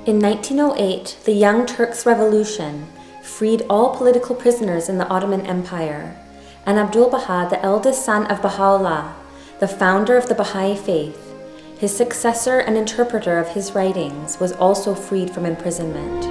In 1908, the Young Turks Revolution freed all political prisoners in the Ottoman Empire, and Abdul-Baha, the eldest son of Baha'u'llah, the founder of the Baha'i faith, his successor and interpreter of his writings, was also freed from imprisonment.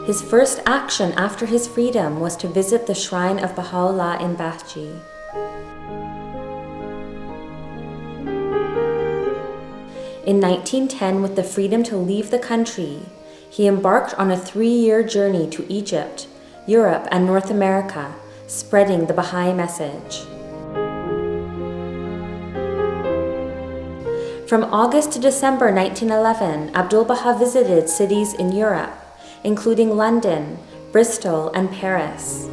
His first action after his freedom was to visit the shrine of Baha'u'llah in Bahji. In 1910, with the freedom to leave the country, he embarked on a 3-year journey to Egypt, Europe, and North America, spreading the Baha'i message. From August to December 1911, Abdul-Baha visited cities in Europe, including London, Bristol, and Paris.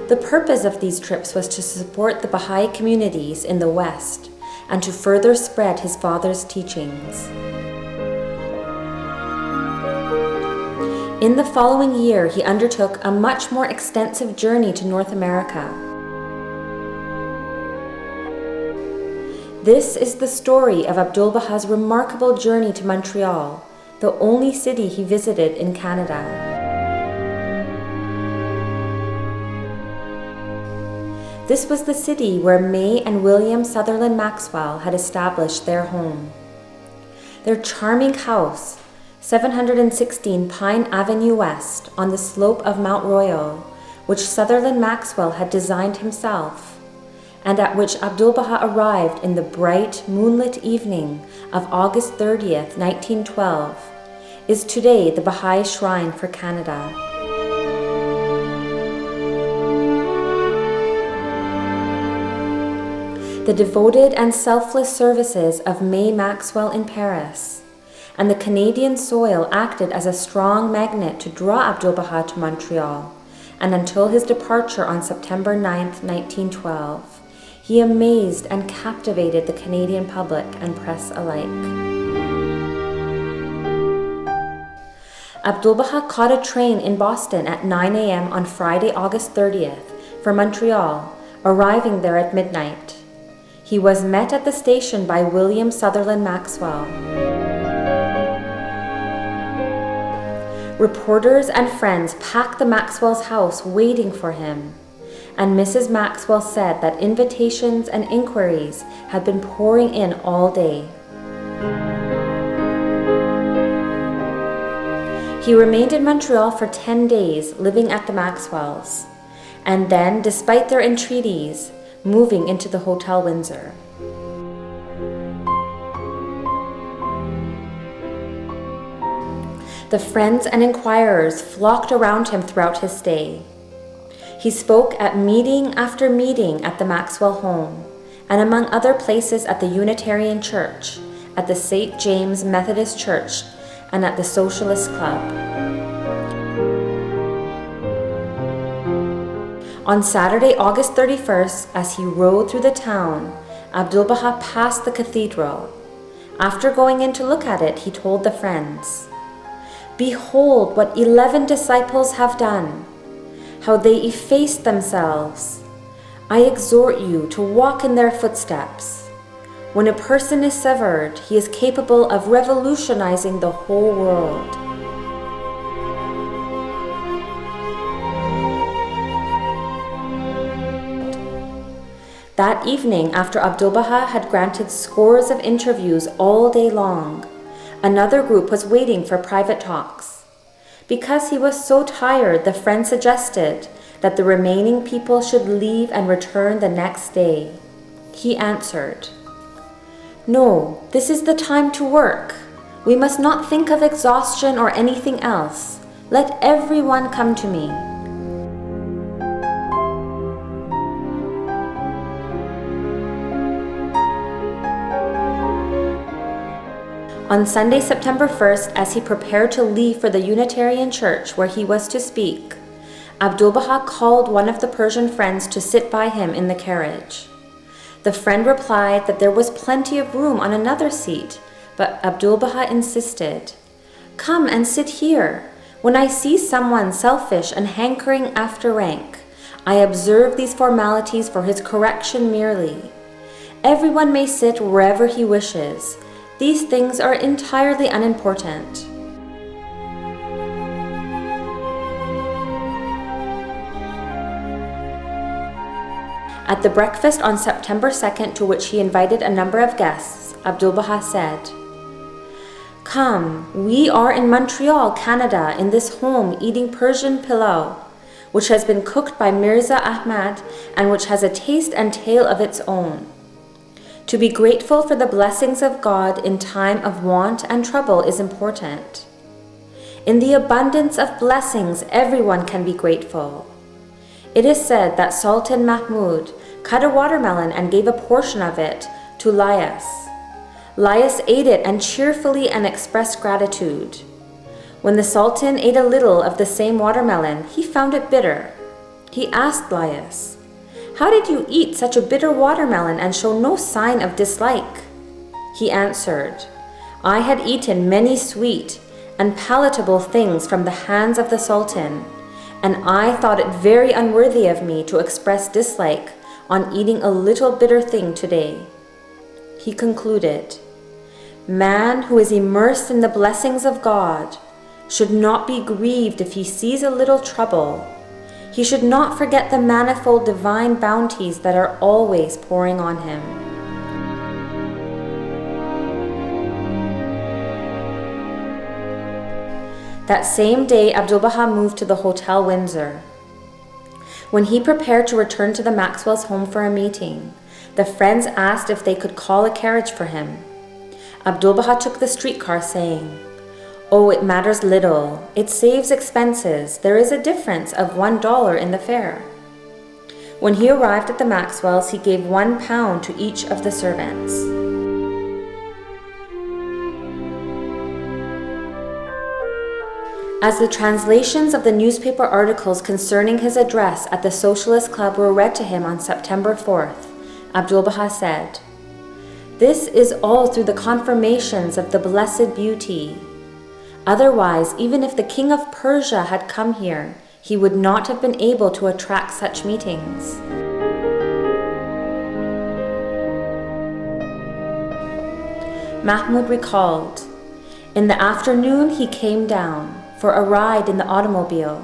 The purpose of these trips was to support the Baha'i communities in the West and to further spread his father's teachings. In the following year, he undertook a much more extensive journey to North America. This is the story of Abdul-Baha's remarkable journey to Montreal, the only city he visited in Canada. This was the city where May and William Sutherland Maxwell had established their home. Their charming house, 716 Pine Avenue West, on the slope of Mount Royal, which Sutherland Maxwell had designed himself, and at which Abdul-Baha arrived in the bright, moonlit evening of August 30th, 1912, is today the Baha'i Shrine for Canada. The devoted and selfless services of May Maxwell in Paris and the Canadian soil acted as a strong magnet to draw Abdul-Baha to Montreal, and until his departure on September 9, 1912, he amazed and captivated the Canadian public and press alike. Abdul-Baha caught a train in Boston at 9 a.m. on Friday, August 30th, for Montreal, arriving there at midnight. He was met at the station by William Sutherland Maxwell. Reporters and friends packed the Maxwell's house waiting for him, and Mrs. Maxwell said that invitations and inquiries had been pouring in all day. He remained in Montreal for 10 days, living at the Maxwells, and then, despite their entreaties, moving into the Hotel Windsor. The friends and inquirers flocked around him throughout his stay. He spoke at meeting after meeting at the Maxwell home, and among other places at the Unitarian Church, at the St. James Methodist Church, and at the Socialist Club. On Saturday, August 31st, as he rode through the town, Abdul-Baha passed the cathedral. After going in to look at it, he told the friends, "Behold what 11 disciples have done, how they effaced themselves. I exhort you to walk in their footsteps. When a person is severed, he is capable of revolutionizing the whole world." That evening, after Abdul-Baha had granted scores of interviews all day long, another group was waiting for private talks. Because he was so tired, the friend suggested that the remaining people should leave and return the next day. He answered, "No, this is the time to work. We must not think of exhaustion or anything else. Let everyone come to me." On Sunday, September 1st, as he prepared to leave for the Unitarian Church where he was to speak, Abdul-Baha called one of the Persian friends to sit by him in the carriage. The friend replied that there was plenty of room on another seat, but Abdul-Baha insisted, "Come and sit here. When I see someone selfish and hankering after rank, I observe these formalities for his correction merely. Everyone may sit wherever he wishes. These things are entirely unimportant. At the breakfast on September 2nd, to which he invited a number of guests, Abdul-Baha said, "Come, we are in Montreal, Canada, in this home eating Persian pilau, which has been cooked by Mirza Ahmad and which has a taste and tale of its own. To be grateful for the blessings of God in time of want and trouble is important. In the abundance of blessings, everyone can be grateful. It is said that Sultan Mahmud cut a watermelon and gave a portion of it to Lias. Lias ate it and cheerfully and expressed gratitude. When the Sultan ate a little of the same watermelon, he found it bitter. He asked Lias, 'How did you eat such a bitter watermelon and show no sign of dislike?' He answered, 'I had eaten many sweet and palatable things from the hands of the Sultan, and I thought it very unworthy of me to express dislike on eating a little bitter thing today.' He concluded, 'Man who is immersed in the blessings of God should not be grieved if he sees a little trouble. He should not forget the manifold divine bounties that are always pouring on him.'" That same day, Abdul-Baha moved to the Hotel Windsor. When he prepared to return to the Maxwell's home for a meeting, the friends asked if they could call a carriage for him. Abdul-Baha took the streetcar, saying, "Oh, it matters little. It saves expenses. There is a difference of $1 in the fare." When he arrived at the Maxwells, he gave £1 to each of the servants. As the translations of the newspaper articles concerning his address at the Socialist Club were read to him on September 4th, Abdul-Baha said, "This is all through the confirmations of the Blessed Beauty. Otherwise, even if the King of Persia had come here, he would not have been able to attract such meetings." Mahmud recalled, "In the afternoon he came down for a ride in the automobile.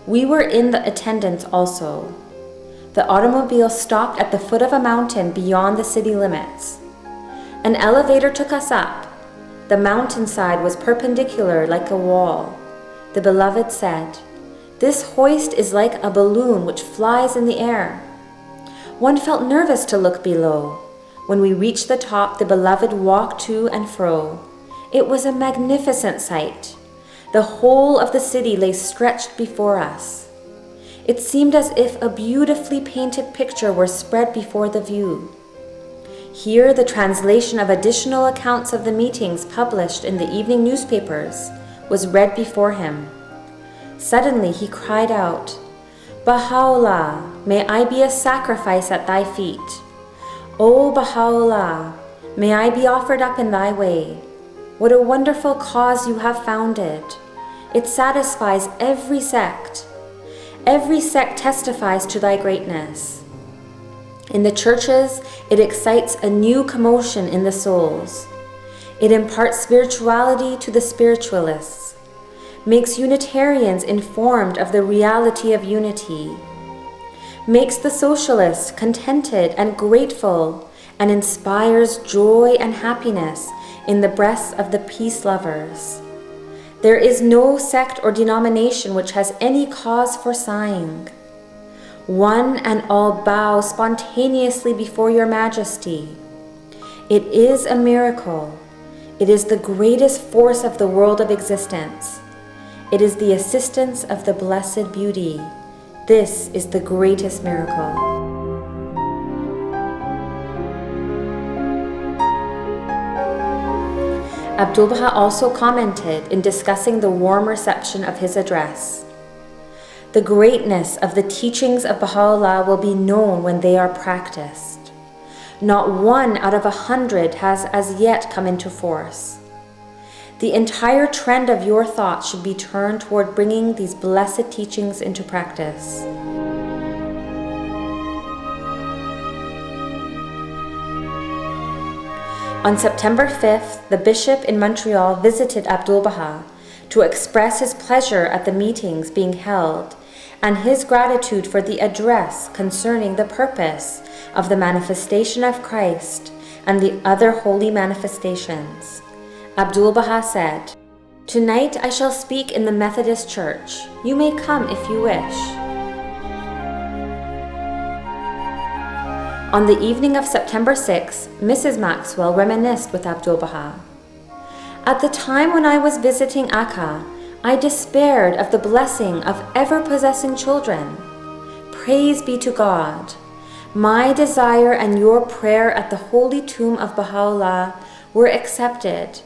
We were in the attendance also. The automobile stopped at the foot of a mountain beyond the city limits. An elevator took us up. The mountainside was perpendicular like a wall. The beloved said, 'This hoist is like a balloon which flies in the air.' One felt nervous to look below. When we reached the top, the beloved walked to and fro. It was a magnificent sight. The whole of the city lay stretched before us. It seemed as if a beautifully painted picture were spread before the view." Here, the translation of additional accounts of the meetings published in the evening newspapers was read before him. Suddenly he cried out, "Baha'u'llah, may I be a sacrifice at thy feet. O Baha'u'llah, may I be offered up in thy way. What a wonderful cause you have founded. It satisfies every sect. Every sect testifies to thy greatness. In the churches, it excites a new commotion in the souls. It imparts spirituality to the spiritualists, makes Unitarians informed of the reality of unity, makes the socialists contented and grateful, and inspires joy and happiness in the breasts of the peace lovers. There is no sect or denomination which has any cause for sighing. One and all bow spontaneously before your majesty. It is a miracle. It is the greatest force of the world of existence. It is the assistance of the Blessed Beauty. This is the greatest miracle." Abdul-Baha also commented in discussing the warm reception of his address, "The greatness of the teachings of Baha'u'llah will be known when they are practiced. Not one out of 100 has as yet come into force. The entire trend of your thoughts should be turned toward bringing these blessed teachings into practice." On September 5th, the bishop in Montreal visited Abdul-Baha to express his pleasure at the meetings being held and his gratitude for the address concerning the purpose of the manifestation of Christ and the other holy manifestations. Abdul-Baha said, "Tonight I shall speak in the Methodist Church. You may come if you wish." On the evening of September 6, Mrs. Maxwell reminisced with Abdul-Baha. "At the time when I was visiting Akka, I despaired of the blessing of ever-possessing children. Praise be to God. My desire and your prayer at the holy tomb of Baha'u'llah were accepted,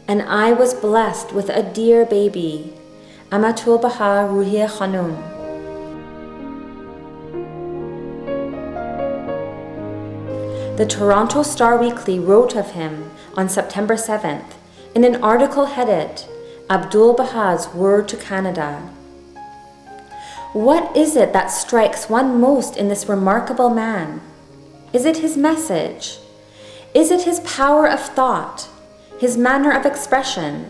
and I was blessed with a dear baby, Abdu'l-Bahá Ruhiya Khanum." The Toronto Star Weekly wrote of him on September 7th in an article headed, "Abdul-Baha's Word to Canada." What is it that strikes one most in this remarkable man? Is it his message? Is it his power of thought, his manner of expression,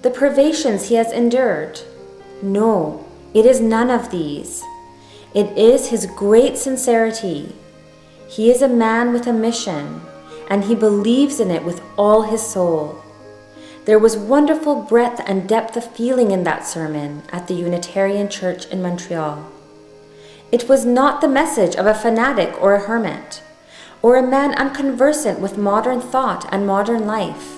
the privations he has endured? No, it is none of these. It is his great sincerity. He is a man with a mission, and he believes in it with all his soul. There was wonderful breadth and depth of feeling in that sermon at the Unitarian Church in Montreal. It was not the message of a fanatic or a hermit, or a man unconversant with modern thought and modern life.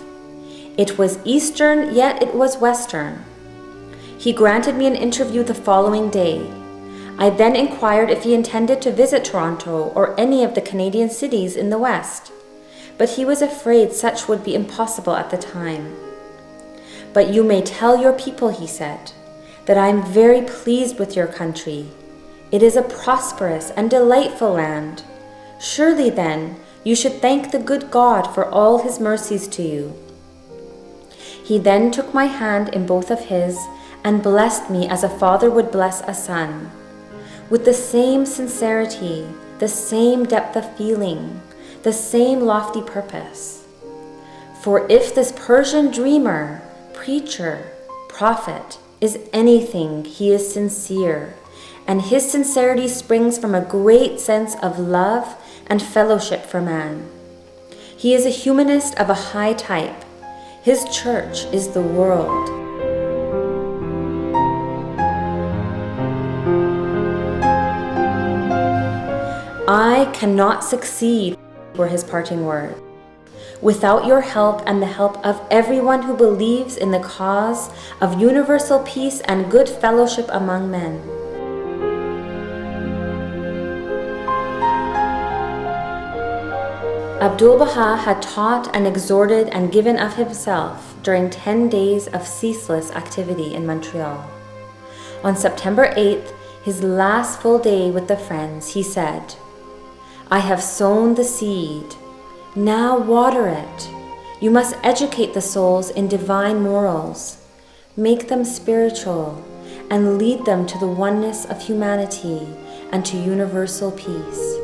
It was Eastern, yet it was Western. He granted me an interview the following day. I then inquired if he intended to visit Toronto or any of the Canadian cities in the West, but he was afraid such would be impossible at the time. "But you may tell your people," he said, "that I am very pleased with your country. It is a prosperous and delightful land. Surely then you should thank the good God for all his mercies to you." He then took my hand in both of his and blessed me as a father would bless a son, with the same sincerity, the same depth of feeling, the same lofty purpose. For if this Persian dreamer, preacher, prophet is anything, he is sincere, and his sincerity springs from a great sense of love and fellowship for man. He is a humanist of a high type. His church is the world. "I cannot succeed," were his parting words, "without your help and the help of everyone who believes in the cause of universal peace and good fellowship among men." Abdul-Baha had taught and exhorted and given of himself during 10 days of ceaseless activity in Montreal. On September 8th, his last full day with the friends, he said, "I have sown the seed. Now water it. You must educate the souls in divine morals, make them spiritual, and lead them to the oneness of humanity and to universal peace."